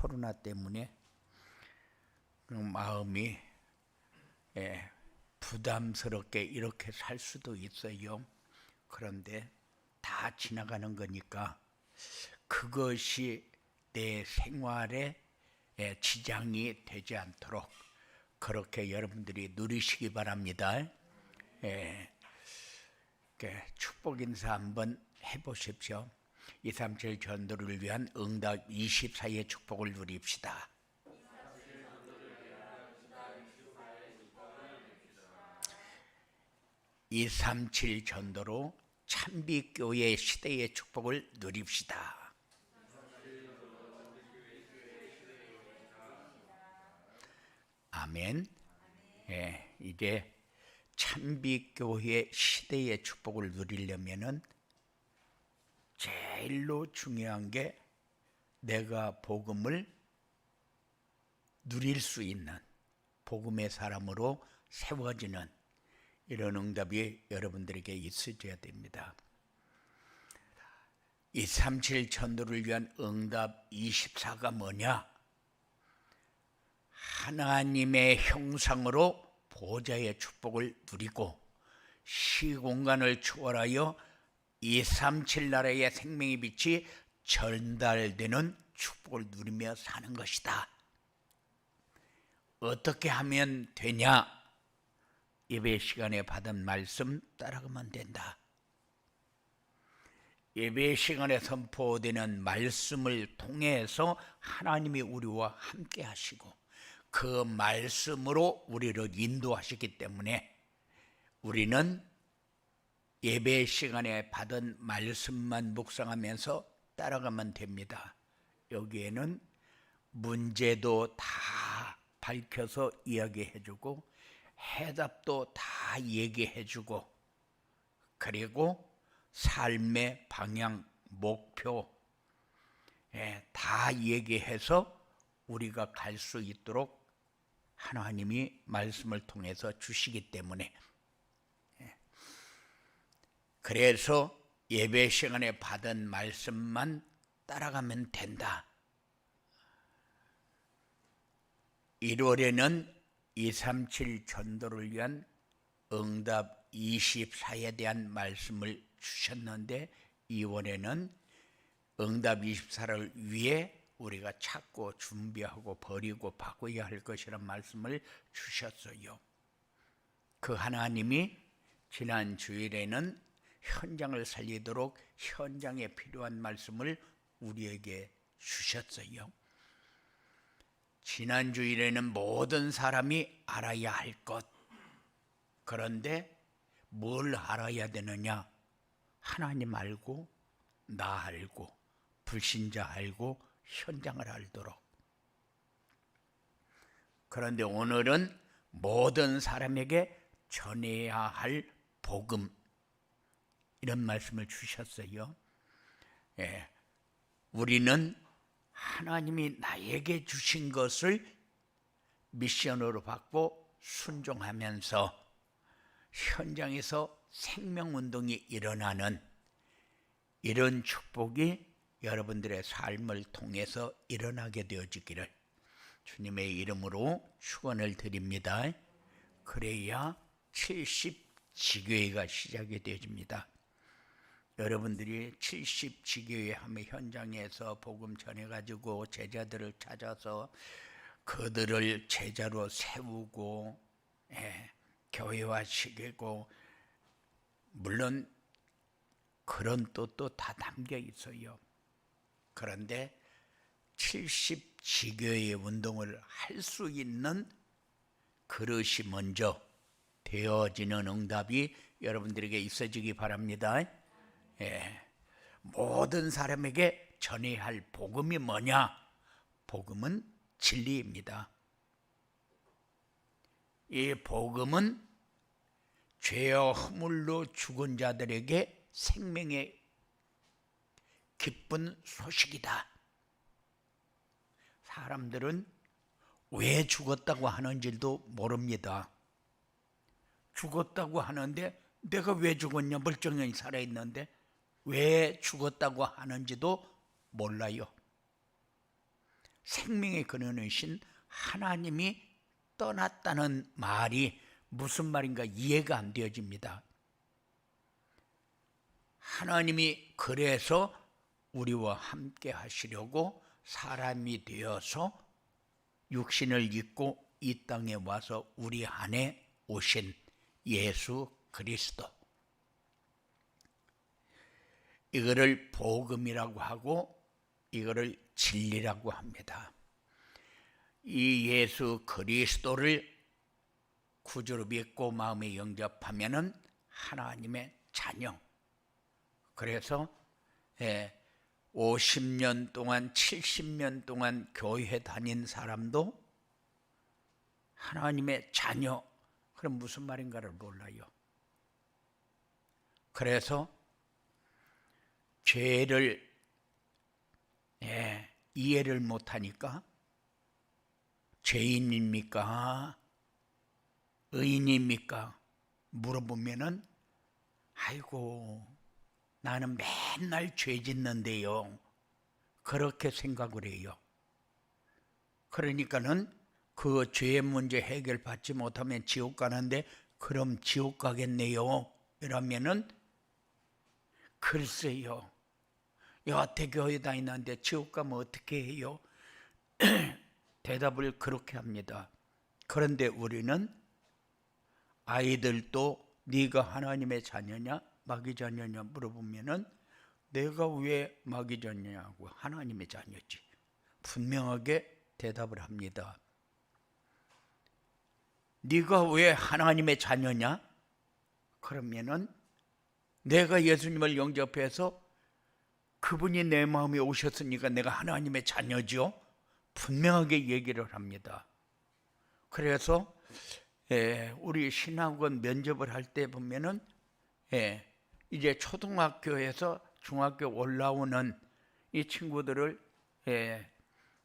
코로나 때문에 마음이 부담스럽게 이렇게 살 수도 있어요. 그런데 다 지나가는 거니까 그것이 내 생활에 지장이 되지 않도록 그렇게 여러분들이 누리시기 바랍니다. 축복 인사 한번 해보십시오. 237 전도를 위한 응답 24의 축복을 누립시다. 237 전도로 찬빛교회 시대의 축복을 누립시다. 아멘. 이제 찬빛교회 시대의 축복을 누리려면은 제일로 중요한 게 내가 복음을 누릴 수 있는 복음의 사람으로 세워지는 이런 응답이 여러분들에게 있어야 됩니다. 237 전도를 위한 응답 24가 뭐냐? 하나님의 형상으로 보좌의 축복을 누리고 시공간을 초월하여 237 나라의 생명의 빛이 전달되는 축복을 누리며 사는 것이다. 어떻게 하면 되냐? 예배 시간에 받은 말씀 따라가면 된다. 예배 시간에 선포되는 말씀을 통해서 하나님이 우리와 함께 하시고 그 말씀으로 우리를 인도하시기 때문에 우리는 예배 시간에 받은 말씀만 묵상하면서 따라가면 됩니다. 여기에는 문제도 다 밝혀서 이야기해주고 해답도 다 얘기해주고 그리고 삶의 방향, 목표 다 얘기해서 우리가 갈 수 있도록 하나님이 말씀을 통해서 주시기 때문에 그래서 예배 시간에 받은 말씀만 따라가면 된다. 1월에는 237 전도를 위한 응답 24에 대한 말씀을 주셨는데 2월에는 응답 24를 위해 우리가 찾고 준비하고 버리고 바꿔야 할 것이란 말씀을 주셨어요. 그 하나님이 지난 주일에는 현장을 살리도록 현장에 필요한 말씀을 우리에게 주셨어요. 지난 주일에는 모든 사람이 알아야 할 것. 그런데 뭘 알아야 되느냐? 하나님 알고 나 알고 불신자 알고 현장을 알도록. 그런데 오늘은 모든 사람에게 전해야 할 복음 이런 말씀을 주셨어요. 우리는 하나님이 나에게 주신 것을 미션으로 받고 순종하면서 현장에서 생명운동이 일어나는 이런 축복이 여러분들의 삶을 통해서 일어나게 되어지기를 주님의 이름으로 축원을 드립니다. 그래야 70지교회가 시작이 되어집니다. 여러분들이 70지교회 하면 현장에서 복음 전해가지고 제자들을 찾아서 그들을 제자로 세우고 교회화시키고 물론 그런 뜻도 다 담겨 있어요. 그런데 70지교회 운동을 할 수 있는 그릇이 먼저 되어지는 응답이 여러분들에게 있어지기 바랍니다. 모든 사람에게 전해야 할 복음이 뭐냐? 복음은 진리입니다. 이 복음은 죄와 허물로 죽은 자들에게 생명의 기쁜 소식이다. 사람들은 왜 죽었다고 하는지도 모릅니다. 죽었다고 하는데 내가 왜 죽었냐? 멀쩡히 살아있는데 왜 죽었다고 하는지도 몰라요. 생명의 근원이신 하나님이 떠났다는 말이 무슨 말인가 이해가 안 되어집니다. 하나님이 그래서 우리와 함께 하시려고 사람이 되어서 육신을 입고 이 땅에 와서 우리 안에 오신 예수 그리스도, 이거를 복음이라고 하고 이거를 진리라고 합니다. 이 예수 그리스도를 구주로 믿고 마음에 영접하면은 하나님의 자녀. 그래서 50년 동안 70년 동안 교회 다닌 사람도 하나님의 자녀, 그럼 무슨 말인가를 몰라요. 그래서 죄를 이해를 못하니까 죄인입니까? 의인입니까? 물어보면은 아이고 나는 맨날 죄 짓는데요, 그렇게 생각을 해요. 그러니까는 그 죄의 문제 해결받지 못하면 지옥 가는데 그럼 지옥 가겠네요 이러면은 글쎄요, 여태 교회 다니는데 지옥 가면 어떻게 해요? 대답을 그렇게 합니다. 그런데 우리는 아이들도 네가 하나님의 자녀냐 마귀 자녀냐 물어보면은 내가 왜 마귀 자녀냐고, 하나님의 자녀지, 분명하게 대답을 합니다. 네가 왜 하나님의 자녀냐? 그러면은 내가 예수님을 영접해서 그분이 내 마음에 오셨으니까 내가 하나님의 자녀죠, 분명하게 얘기를 합니다. 그래서 우리 신학원 면접을 할 때 보면은 이제 초등학교에서 중학교 올라오는 이 친구들을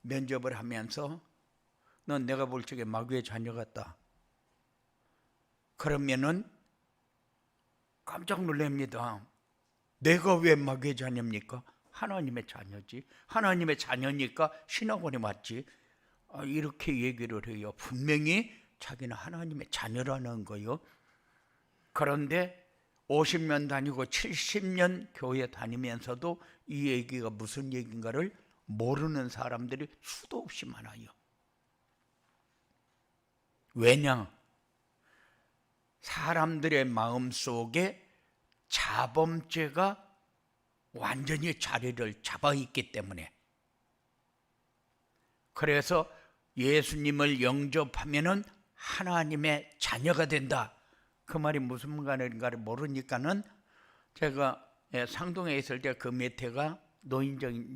면접을 하면서 넌 내가 볼 적에 마귀의 자녀 같다 그러면은 깜짝 놀랍니다. 내가 왜 마귀의 자녀입니까? 하나님의 자녀지. 하나님의 자녀니까 신학원에 왔지. 이렇게 얘기를 해요. 분명히 자기는 하나님의 자녀라는 거요. 그런데 50년 다니고 70년 교회 다니면서도 이 얘기가 무슨 얘기인가를 모르는 사람들이 수도 없이 많아요. 왜냐? 사람들의 마음속에 자범죄가 완전히 자리를 잡아 있기 때문에, 그래서 예수님을 영접하면은 하나님의 자녀가 된다. 그 말이 무슨 말인가를 모르니까는 제가 상동에 있을 때 그 매태가 노인정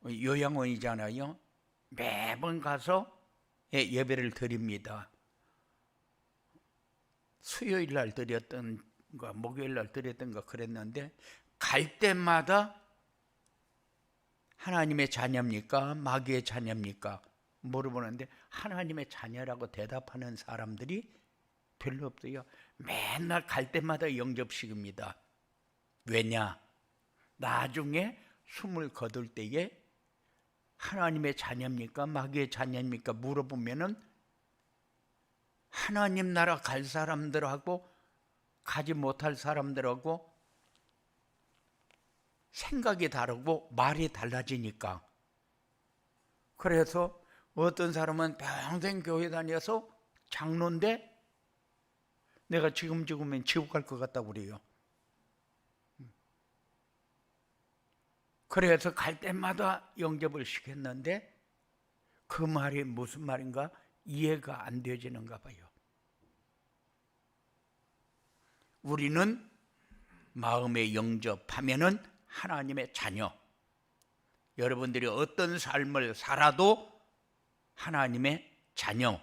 요양원이잖아요. 매번 가서 예배를 드립니다. 수요일 날 드렸던가 목요일 날 드렸던가 그랬는데 갈 때마다 하나님의 자녀입니까? 마귀의 자녀입니까? 물어보는데 하나님의 자녀라고 대답하는 사람들이 별로 없어요. 맨날 갈 때마다 영접식입니다. 왜냐? 나중에 숨을 거둘 때에 하나님의 자녀입니까? 마귀의 자녀입니까? 물어보면은 하나님 나라 갈 사람들하고 가지 못할 사람들하고 생각이 다르고 말이 달라지니까. 그래서 어떤 사람은 평생 교회 다녀서 장로인데 내가 지금 죽으면 지옥 갈 것 같다고 그래요. 그래서 갈 때마다 영접을 시켰는데 그 말이 무슨 말인가 이해가 안 되지는가 봐요. 우리는 마음에 영접하면은 하나님의 자녀. 여러분들이 어떤 삶을 살아도 하나님의 자녀.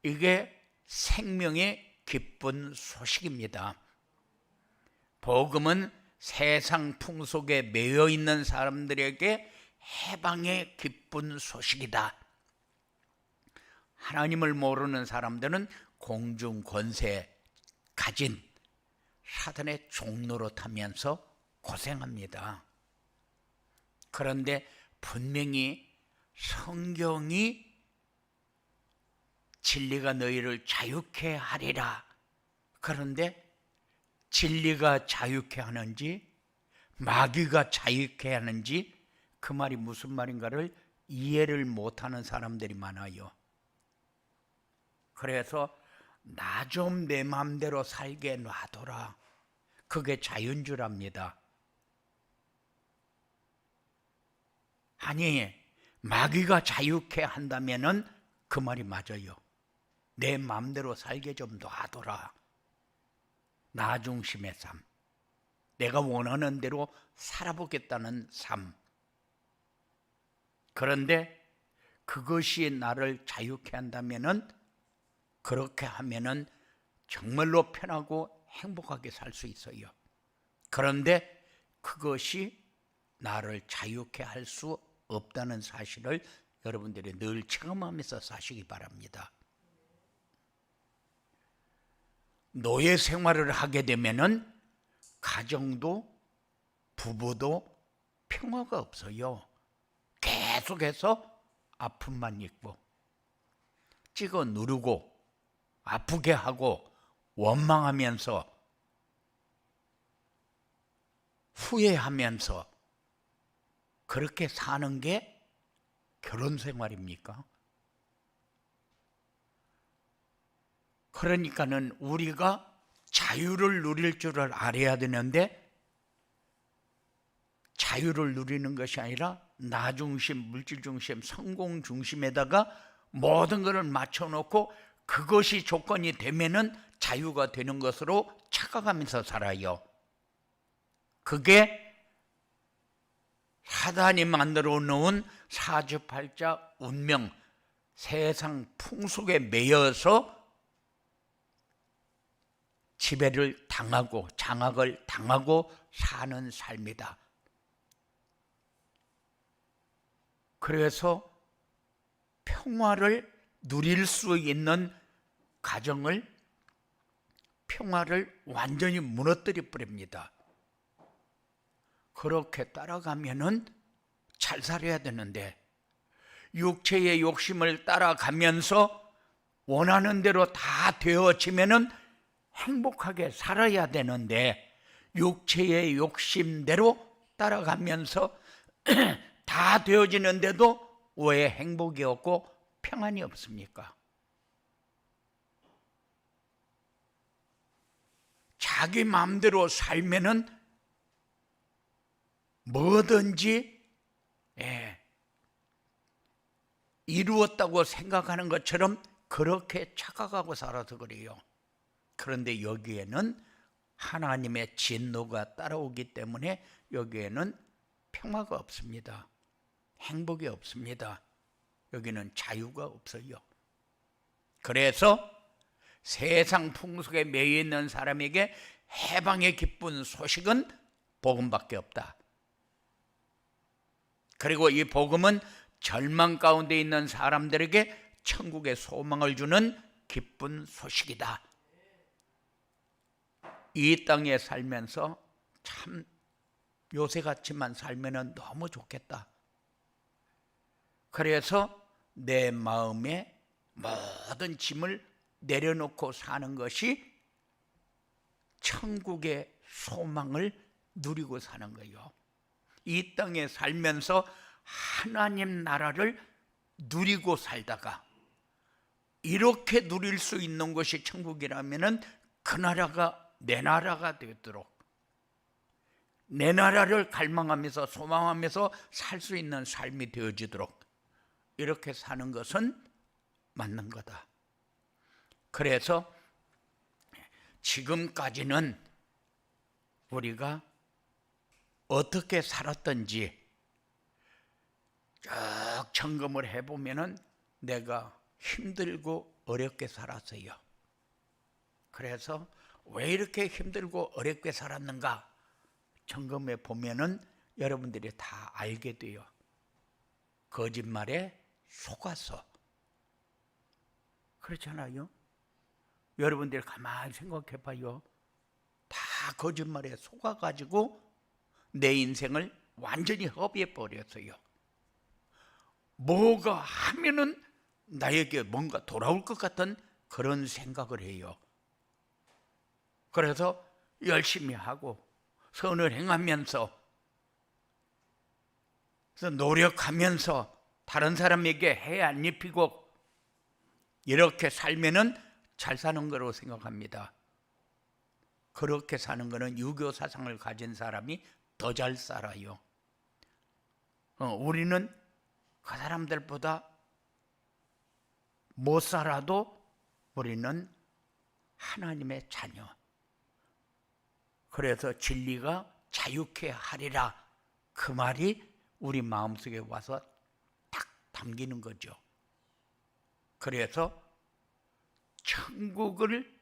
이게 생명의 기쁜 소식입니다. 복음은 세상 풍속에 매여 있는 사람들에게 해방의 기쁜 소식이다. 하나님을 모르는 사람들은 공중 권세 가진 사단의 종노릇하면서 고생합니다. 그런데 분명히 성경이 진리가 너희를 자유케 하리라. 그런데 진리가 자유케 하는지 마귀가 자유케 하는지 그 말이 무슨 말인가를 이해를 못하는 사람들이 많아요. 그래서 나 좀 내 마음대로 살게 놔둬라. 그게 자유인 줄 압니다. 아니, 마귀가 자유케 한다면은 그 말이 맞아요. 내 마음대로 살게 좀 놔둬라. 나 중심의 삶, 내가 원하는 대로 살아보겠다는 삶. 그런데 그것이 나를 자유케 한다면은, 그렇게 하면은 정말로 편하고 행복하게 살 수 있어요. 그런데 그것이 나를 자유케 할 수 없다는 사실을 여러분들이 늘 체험하면서 사시기 바랍니다. 노예 생활을 하게 되면은 가정도 부부도 평화가 없어요. 계속해서 아픔만 있고 찍어 누르고 아프게 하고 원망하면서 후회하면서 그렇게 사는 게 결혼 생활입니까? 그러니까는 우리가 자유를 누릴 줄을 알아야 되는데, 자유를 누리는 것이 아니라 나 중심, 물질 중심, 성공 중심에다가 모든 것을 맞춰놓고 그것이 조건이 되면은 자유가 되는 것으로 착각하면서 살아요. 그게 사단이 만들어 놓은 사주팔자 운명, 세상 풍속에 매여서 지배를 당하고 장악을 당하고 사는 삶이다. 그래서 평화를 누릴 수 있는 가정을, 평화를 완전히 무너뜨려 버립니다. 그렇게 따라가면은 잘 살아야 되는데, 육체의 욕심을 따라가면서 원하는 대로 다 되어지면은 행복하게 살아야 되는데, 육체의 욕심대로 따라가면서 다 되어지는데도 왜 행복이 없고 평안이 없습니까? 자기 마음대로 살면은 뭐든지 이루었다고 생각하는 것처럼 그렇게 착각하고 살아서 그래요. 그런데 여기에는 하나님의 진노가 따라오기 때문에 여기에는 평화가 없습니다. 행복이 없습니다. 여기는 자유가 없어요. 그래서 세상 풍속에 매여 있는 사람에게 해방의 기쁜 소식은 복음밖에 없다. 그리고 이 복음은 절망 가운데 있는 사람들에게 천국의 소망을 주는 기쁜 소식이다. 이 땅에 살면서 참 요새같이만 살면 너무 좋겠다. 그래서 내 마음에 모든 짐을 내려놓고 사는 것이 천국의 소망을 누리고 사는 거예요. 이 땅에 살면서 하나님 나라를 누리고 살다가 이렇게 누릴 수 있는 것이 천국이라면은 그 나라가 내 나라가 되도록, 내 나라를 갈망하면서 소망하면서 살 수 있는 삶이 되어지도록 이렇게 사는 것은 맞는 거다. 그래서 지금까지는 우리가 어떻게 살았던지 쭉 점검을 해보면은 내가 힘들고 어렵게 살았어요. 그래서 왜 이렇게 힘들고 어렵게 살았는가 점검해 보면은 여러분들이 다 알게 돼요. 거짓말에 속아서. 그렇잖아요. 여러분들이 가만히 생각해 봐요. 다 거짓말에 속아가지고 내 인생을 완전히 허비해 버렸어요. 뭐가 하면은 나에게 뭔가 돌아올 것 같은 그런 생각을 해요. 그래서 열심히 하고 선을 행하면서 노력하면서 다른 사람에게 해 안 입히고 이렇게 살면은 잘 사는 거라고 생각합니다. 그렇게 사는 거는 유교 사상을 가진 사람이 더 잘 살아요. 우리는 그 사람들보다 못 살아도 우리는 하나님의 자녀. 그래서 진리가 자유케 하리라, 그 말이 우리 마음속에 와서 딱 담기는 거죠. 그래서 천국을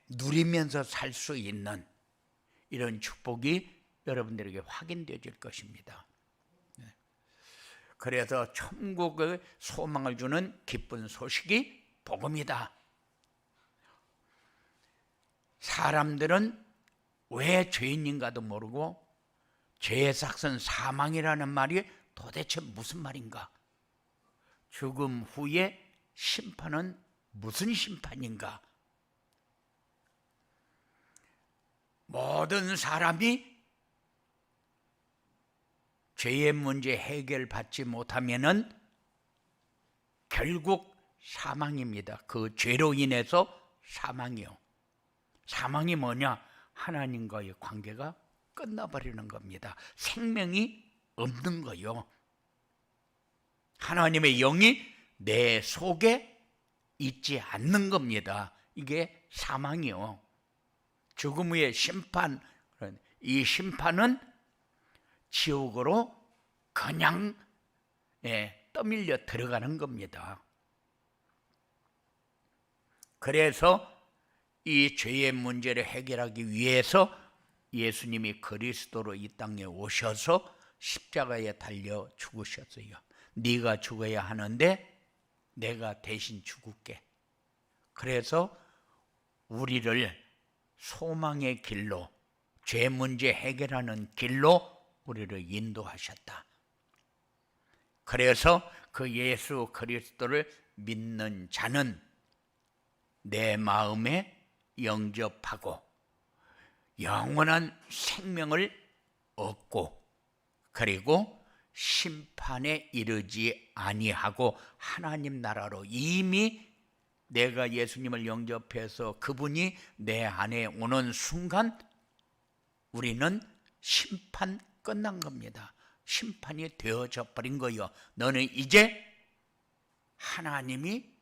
누리면서 살 수 있는 이런 축복이 여러분들에게 확인되어질 것입니다. 그래서 천국의 소망을 주는 기쁜 소식이 복음이다. 사람들은 왜 죄인인가도 모르고 죄의 삭은 사망이라는 말이 도대체 무슨 말인가? 죽음 후에 심판은 무슨 심판인가? 모든 사람이 죄의 문제 해결받지 못하면은 결국 사망입니다. 그 죄로 인해서 사망이요. 사망이 뭐냐? 하나님과의 관계가 끝나버리는 겁니다. 생명이 없는 거요. 하나님의 영이 내 속에 있지 않는 겁니다. 이게 사망이요. 죽음 후의 심판, 이 심판은 지옥으로 그냥 떠밀려 들어가는 겁니다. 그래서 이 죄의 문제를 해결하기 위해서 예수님이 그리스도로 이 땅에 오셔서 십자가에 달려 죽으셨어요. 네가 죽어야 하는데 내가 대신 죽을게. 그래서 우리를 소망의 길로, 죄 문제 해결하는 길로 우리를 인도하셨다. 그래서 그 예수 그리스도를 믿는 자는 내 마음에 영접하고 영원한 생명을 얻고, 그리고 심판에 이르지 아니하고 하나님 나라로 이미 내가 예수님을 영접해서 그분이 내 안에 오는 순간 우리는 심판 끝난 겁니다. 심판이 되어져 버린 거요. 너는 이제 하나님이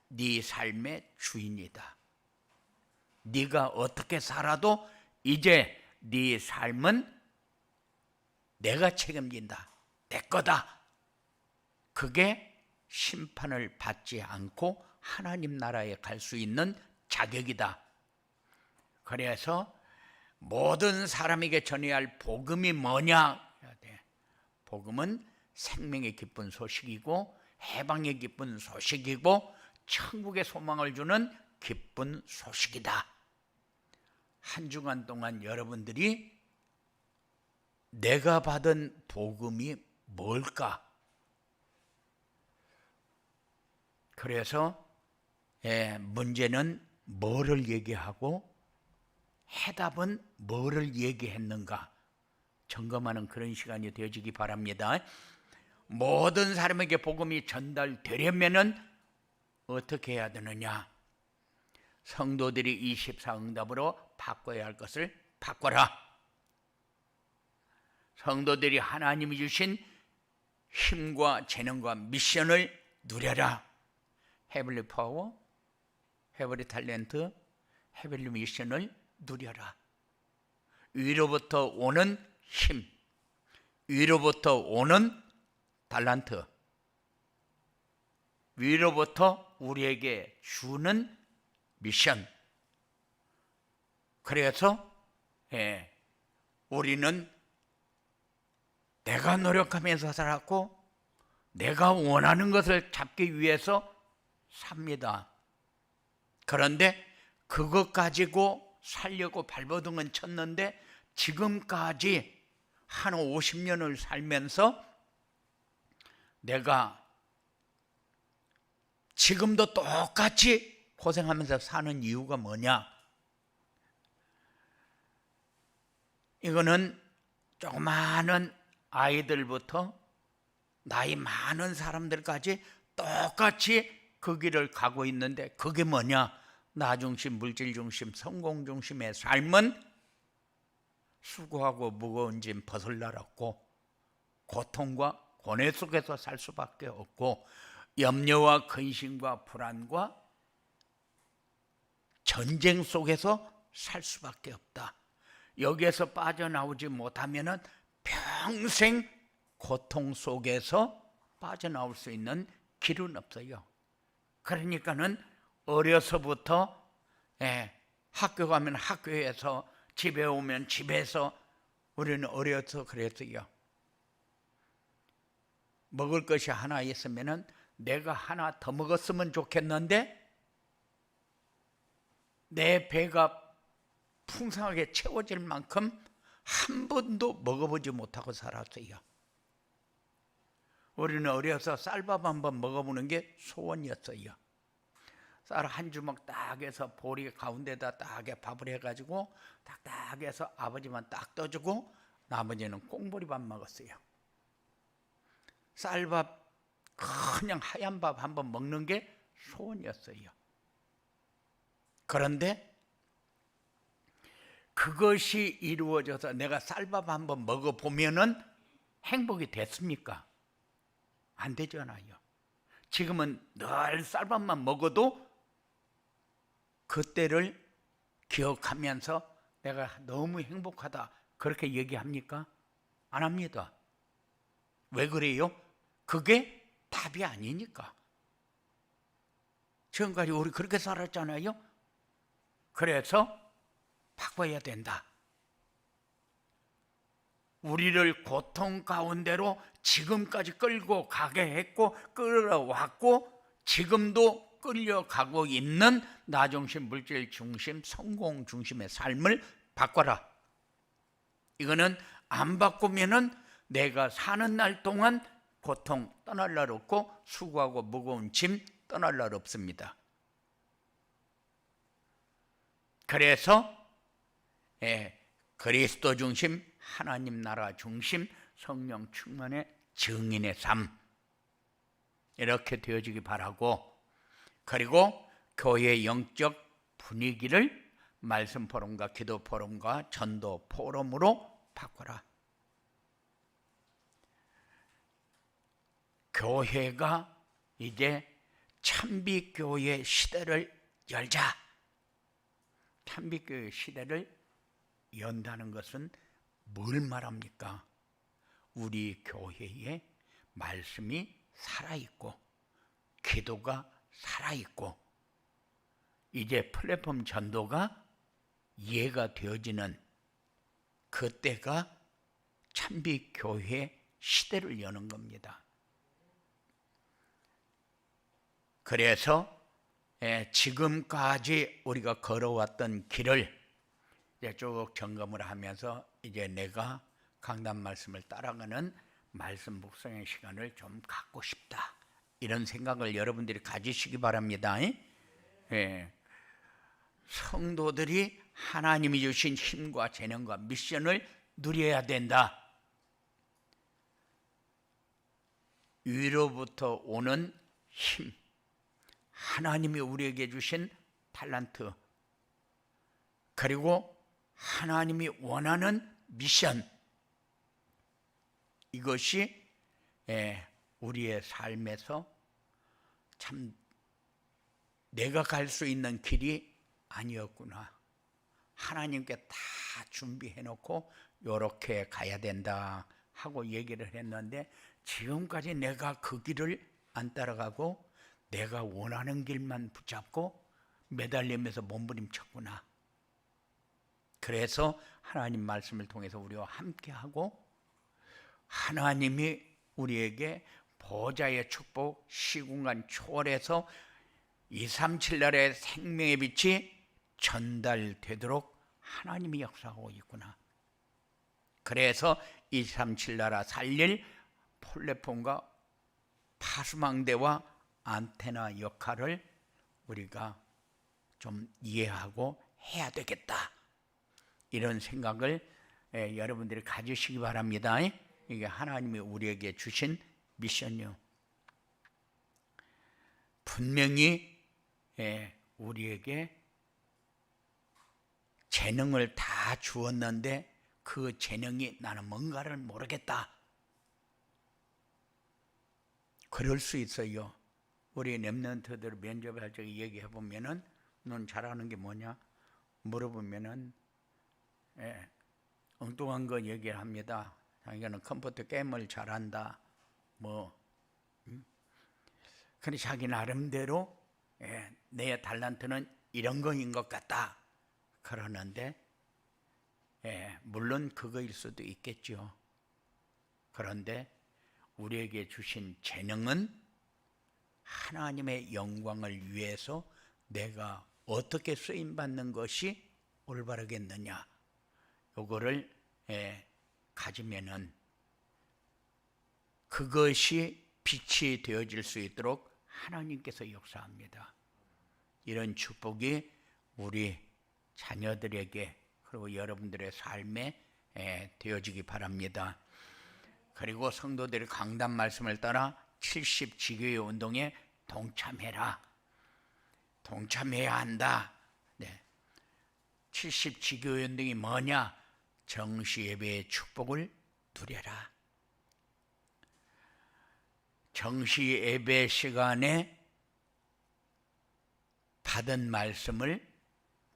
네 삶의 주인이다. 네가 어떻게 살아도 이제 네 삶은 내가 책임진다. 내 거다. 그게 심판을 받지 않고 하나님 나라에 갈 수 있는 자격이다. 그래서 모든 사람에게 전해야 할 복음이 뭐냐? 복음은 생명의 기쁜 소식이고 해방의 기쁜 소식이고 천국의 소망을 주는 기쁜 소식이다. 한 주간 동안 여러분들이 내가 받은 복음이 뭘까? 그래서 문제는 뭐를 얘기하고 해답은 뭐를 얘기했는가 점검하는 그런 시간이 되어지기 바랍니다. 모든 사람에게 복음이 전달되려면은 어떻게 해야 되느냐? 성도들이 24응답으로 바꿔야 할 것을 바꿔라. 성도들이 하나님이 주신 힘과 재능과 미션을 누려라. 헤블리 파워, 헤블리 탤런트, 헤블리 미션을 누려라. 위로부터 오는 힘, 위로부터 오는 달란트, 위로부터 우리에게 주는 미션. 그래서 우리는 내가 노력하면서 살았고 내가 원하는 것을 잡기 위해서 삽니다. 그런데 그것 가지고 살려고 발버둥은 쳤는데 지금까지 한 50년을 살면서 내가 지금도 똑같이 고생하면서 사는 이유가 뭐냐? 이거는 조그마한 아이들부터 나이 많은 사람들까지 똑같이 그 길을 가고 있는데, 그게 뭐냐? 나 중심, 물질 중심, 성공 중심의 삶은 수고하고 무거운 짐 벗을 없고 고통과 고뇌 속에서 살 수밖에 없고, 염려와 근심과 불안과 전쟁 속에서 살 수밖에 없다. 여기에서 빠져나오지 못하면은 평생 고통 속에서 빠져나올 수 있는 길은 없어요. 그러니까는 어려서부터 학교 가면 학교에서, 집에 오면 집에서, 우리는 어려서 그랬어요. 먹을 것이 하나 있으면은 내가 하나 더 먹었으면 좋겠는데 내 배가 풍성하게 채워질 만큼 한 번도 먹어보지 못하고 살았어요. 우리는 어려서 쌀밥 한번 먹어보는 게 소원이었어요. 쌀 한 주먹 딱 해서 보리 가운데다 딱에 밥을 해가지고 딱딱 해서 아버지만 딱 떠주고 나머지는 꽁보리밥 먹었어요. 쌀밥 그냥 하얀 밥 한번 먹는 게 소원이었어요. 그런데 그것이 이루어져서 내가 쌀밥 한번 먹어보면은 행복이 됐습니까? 안 되잖아요. 지금은 늘 쌀밥만 먹어도 그때를 기억하면서 내가 너무 행복하다 그렇게 얘기합니까? 안 합니다. 왜 그래요? 그게 답이 아니니까. 지금까지 우리 그렇게 살았잖아요. 그래서 바꿔야 된다. 우리를 고통 가운데로 지금까지 끌고 가게 했고 끌어왔고 지금도 끌려가고 있는 나 중심, 물질 중심, 성공 중심의 삶을 바꿔라. 이거는 안 바꾸면은 내가 사는 날 동안 고통 떠날 날 없고 수고하고 무거운 짐 떠날 날 없습니다. 그래서 그리스도 중심, 하나님 나라 중심, 성령 충만의 증인의 삶 이렇게 되어지기 바라고, 그리고 교회의 영적 분위기를 말씀 포럼과 기도 포럼과 전도 포럼으로 바꿔라. 교회가 이제 참빛교회 시대를 열자. 참빛교회 시대를 연다는 것은 뭘 말합니까? 우리 교회에 말씀이 살아있고 기도가 살아있고 이제 플랫폼 전도가 이해가 되어지는 그때가 참빛교회 시대를 여는 겁니다. 그래서 지금까지 우리가 걸어왔던 길을 이제 쭉 점검을 하면서 이제 내가 강단 말씀을 따라가는 말씀 묵상의 시간을 좀 갖고 싶다, 이런 생각을 여러분들이 가지시기 바랍니다. 성도들이 하나님이 주신 힘과 재능과 미션을 누려야 된다. 위로부터 오는 힘, 하나님이 우리에게 주신 탤런트, 그리고 하나님이 원하는 미션, 이것이 우리의 삶에서 참 내가 갈 수 있는 길이 아니었구나, 하나님께 다 준비해 놓고 이렇게 가야 된다 하고 얘기를 했는데 지금까지 내가 그 길을 안 따라가고 내가 원하는 길만 붙잡고 매달리면서 몸부림쳤구나. 그래서 하나님 말씀을 통해서 우리와 함께하고 하나님이 우리에게 보좌의 축복, 시공간 초월해서 237날의 생명의 빛이 전달되도록 하나님이 역사하고 있구나. 그래서 237나라 살릴 플랫폼과 파수망대와 안테나 역할을 우리가 좀 이해하고 해야 되겠다, 이런 생각을 여러분들이 가지시기 바랍니다. 이게 하나님이 우리에게 주신 미션이요. 분명히 우리에게 재능을 다 주었는데 그 재능이 나는 뭔가를 모르겠다, 그럴 수 있어요. 우리 랩런트들 면접할 적에 얘기해 보면은 넌 잘하는 게 뭐냐 물어보면은 엉뚱한 거 얘기를 합니다. 자기는 컴퓨터 게임을 잘한다, 근데 자기 나름대로 내 달란트는 이런 거인 것 같다 그러는데, 물론 그거일 수도 있겠죠. 그런데 우리에게 주신 재능은 하나님의 영광을 위해서 내가 어떻게 쓰임받는 것이 올바르겠느냐, 요거를 가지면은 그것이 빛이 되어질 수 있도록 하나님께서 역사합니다. 이런 축복이 우리 자녀들에게 그리고 여러분들의 삶에 되어지기 바랍니다. 그리고 성도들이 강단 말씀을 따라 70 지교회 운동에 동참해라, 동참해야 한다. 70 지교회 운동이 뭐냐? 정시 예배의 축복을 누려라. 정시 예배 시간에 받은 말씀을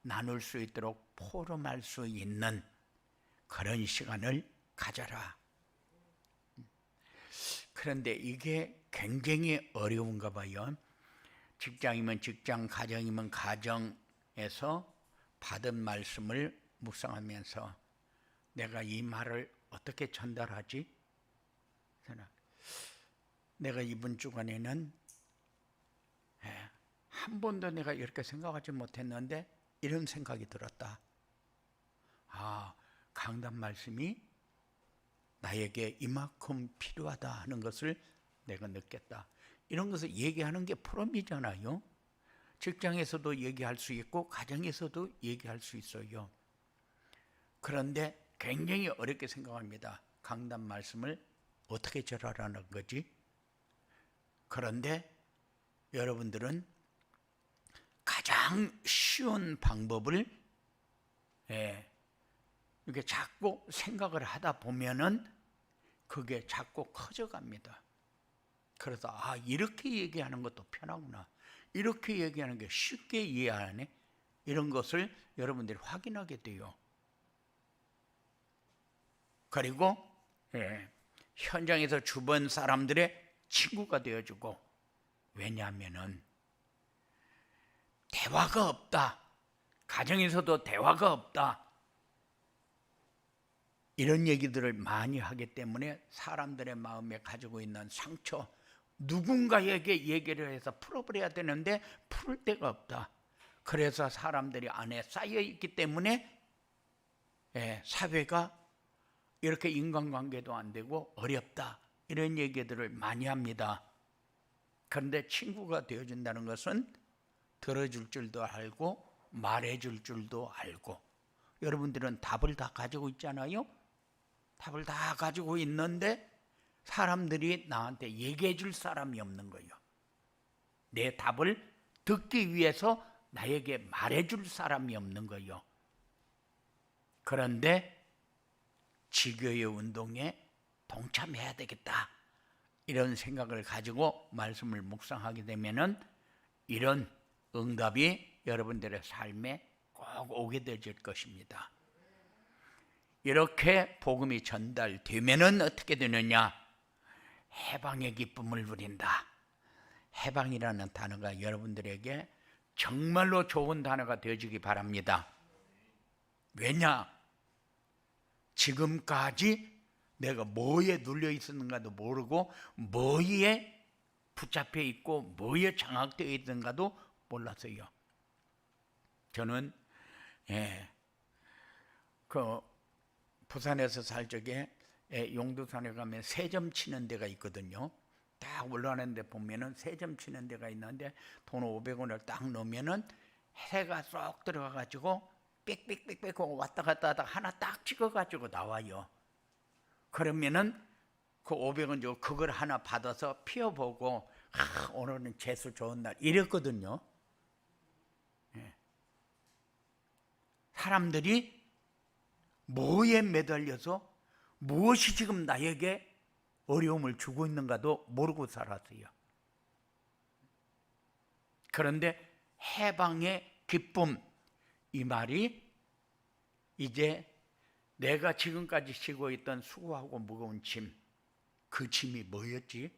나눌 수 있도록 포럼할 수 있는 그런 시간을 가져라. 그런데 이게 굉장히 어려운가 봐요. 직장이면 직장, 가정이면 가정에서 받은 말씀을 묵상하면서 내가 이 말을 어떻게 전달하지? 내가 이번 주간에는 한 번도 내가 이렇게 생각하지 못했는데 이런 생각이 들었다. 강단 말씀이 나에게 이만큼 필요하다 하는 것을 내가 느꼈다. 이런 것을 얘기하는 게 포럼이잖아요. 직장에서도 얘기할 수 있고 가정에서도 얘기할 수 있어요. 그런데 굉장히 어렵게 생각합니다. 강단 말씀을 어떻게 전하라는 거지? 그런데 여러분들은 가장 쉬운 방법을 이렇게 자꾸 생각을 하다 보면은 그게 자꾸 커져갑니다. 그래서 이렇게 얘기하는 것도 편하구나, 이렇게 얘기하는 게 쉽게 이해하네, 이런 것을 여러분들이 확인하게 돼요. 그리고 현장에서 주변 사람들의 친구가 되어주고, 왜냐하면은 대화가 없다, 가정에서도 대화가 없다, 이런 얘기들을 많이 하기 때문에 사람들의 마음에 가지고 있는 상처, 누군가에게 얘기를 해서 풀어버려야 되는데 풀을 데가 없다. 그래서 사람들이 안에 쌓여 있기 때문에 사회가 이렇게 인간관계도 안 되고 어렵다, 이런 얘기들을 많이 합니다. 그런데 친구가 되어준다는 것은 들어줄 줄도 알고 말해줄 줄도 알고, 여러분들은 답을 다 가지고 있잖아요. 답을 다 가지고 있는데 사람들이 나한테 얘기해 줄 사람이 없는 거예요. 내 답을 듣기 위해서 나에게 말해 줄 사람이 없는 거예요. 그런데 지교의 운동에 동참해야 되겠다, 이런 생각을 가지고 말씀을 묵상하게 되면은 이런 응답이 여러분들의 삶에 꼭 오게 될 것입니다. 이렇게 복음이 전달되면은 어떻게 되느냐? 해방의 기쁨을 누린다. 해방이라는 단어가 여러분들에게 정말로 좋은 단어가 되어지기 바랍니다. 왜냐? 지금까지 내가 뭐에 눌려 있었는가도 모르고 뭐에 붙잡혀 있고 뭐에 장악되어 있는가도 몰랐어요. 저는 부산에서 살 적에 용두산에 가면 세점 치는 데가 있거든요. 딱 올라가는데 보면은 세 점 치는 데가 있는데 돈 500원을 딱 넣으면은 해가 쏙 들어가가지고 삑삑삑삑 왔다 갔다 하다가 하나 딱 찍어가지고 나와요. 그러면은 그 500원 주고 그걸 하나 받아서 피워보고 오늘은 재수 좋은 날 이랬거든요. 사람들이 뭐에 매달려서 무엇이 지금 나에게 어려움을 주고 있는가도 모르고 살았어요. 그런데 해방의 기쁨, 이 말이 이제 내가 지금까지 지고 있던 수고하고 무거운 짐, 그 짐이 뭐였지?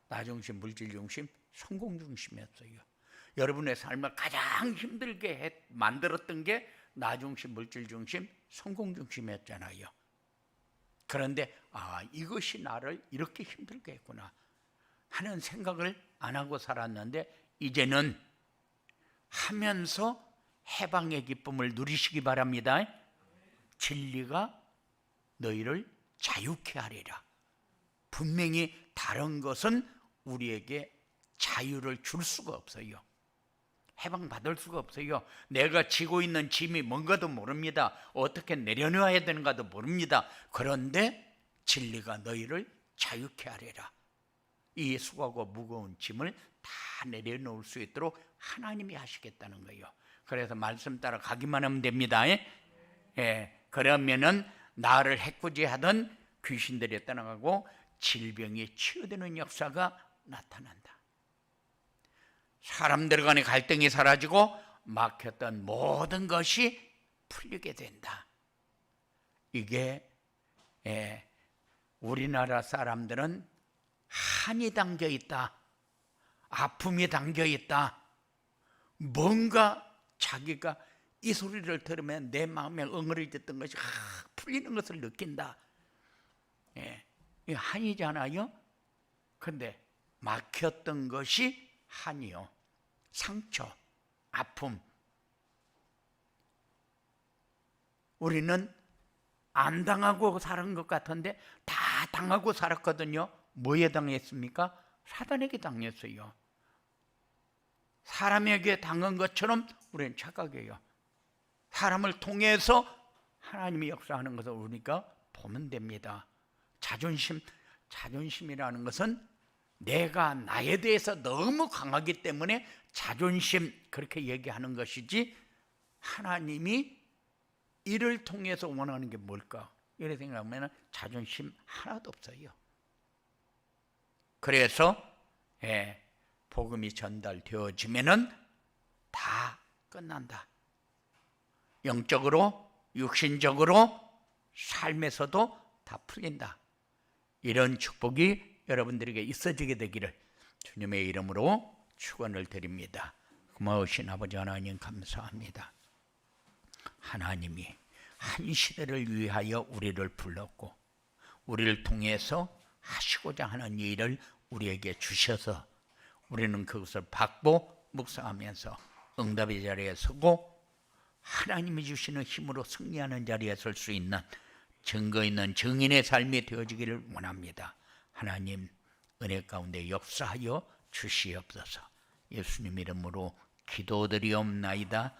나중심, 물질중심, 성공중심이었어요. 여러분의 삶을 가장 힘들게 만들었던 게 나중심, 물질중심, 성공중심이었잖아요. 그런데 이것이 나를 이렇게 힘들게 했구나 하는 생각을 안 하고 살았는데 이제는 하면서 해방의 기쁨을 누리시기 바랍니다. 진리가 너희를 자유케 하리라. 분명히 다른 것은 우리에게 자유를 줄 수가 없어요. 해방받을 수가 없어요. 내가 지고 있는 짐이 뭔가도 모릅니다. 어떻게 내려놓아야 되는가도 모릅니다. 그런데 진리가 너희를 자유케 하리라. 이 수고하고 무거운 짐을 다 내려놓을 수 있도록 하나님이 하시겠다는 거예요. 그래서 말씀 따라 가기만 하면 됩니다. 그러면은 나를 해코지하던 귀신들이 떠나가고 질병이 치유되는 역사가 나타난다. 사람들 간의 갈등이 사라지고 막혔던 모든 것이 풀리게 된다. 이게 우리나라 사람들은 한이 담겨 있다. 아픔이 담겨 있다. 뭔가 자기가 이 소리를 들으면 내 마음에 엉어리졌던 것이 풀리는 것을 느낀다. 이 한이잖아요. 그런데 막혔던 것이 한이요. 상처, 아픔. 우리는 안 당하고 살은 것 같은데 다 당하고 살았거든요. 뭐에 당했습니까? 사단에게 당했어요. 사람에게 당한 것처럼 우리는 착각해요. 사람을 통해서 하나님이 역사하는 것을 우리가 보면 됩니다. 자존심이라는 것은 내가 나에 대해서 너무 강하기 때문에 자존심 그렇게 얘기하는 것이지, 하나님이 이를 통해서 원하는 게 뭘까? 이렇게 생각하면 자존심 하나도 없어요. 그래서 복음이 전달되어지면은 다 끝난다. 영적으로, 육신적으로, 삶에서도 다 풀린다. 이런 축복이 여러분들에게 있어지게 되기를 주님의 이름으로 축원을 드립니다. 고마우신 아버지 하나님 감사합니다. 하나님이 한 시대를 위하여 우리를 불렀고 우리를 통해서 하시고자 하는 일을 우리에게 주셔서 우리는 그것을 받고 묵상하면서 응답의 자리에 서고 하나님이 주시는 힘으로 승리하는 자리에 설 수 있는 증거 있는 증인의 삶이 되어지기를 원합니다. 하나님 은혜 가운데 역사하여 주시옵소서. 예수님 이름으로 기도드리옵나이다.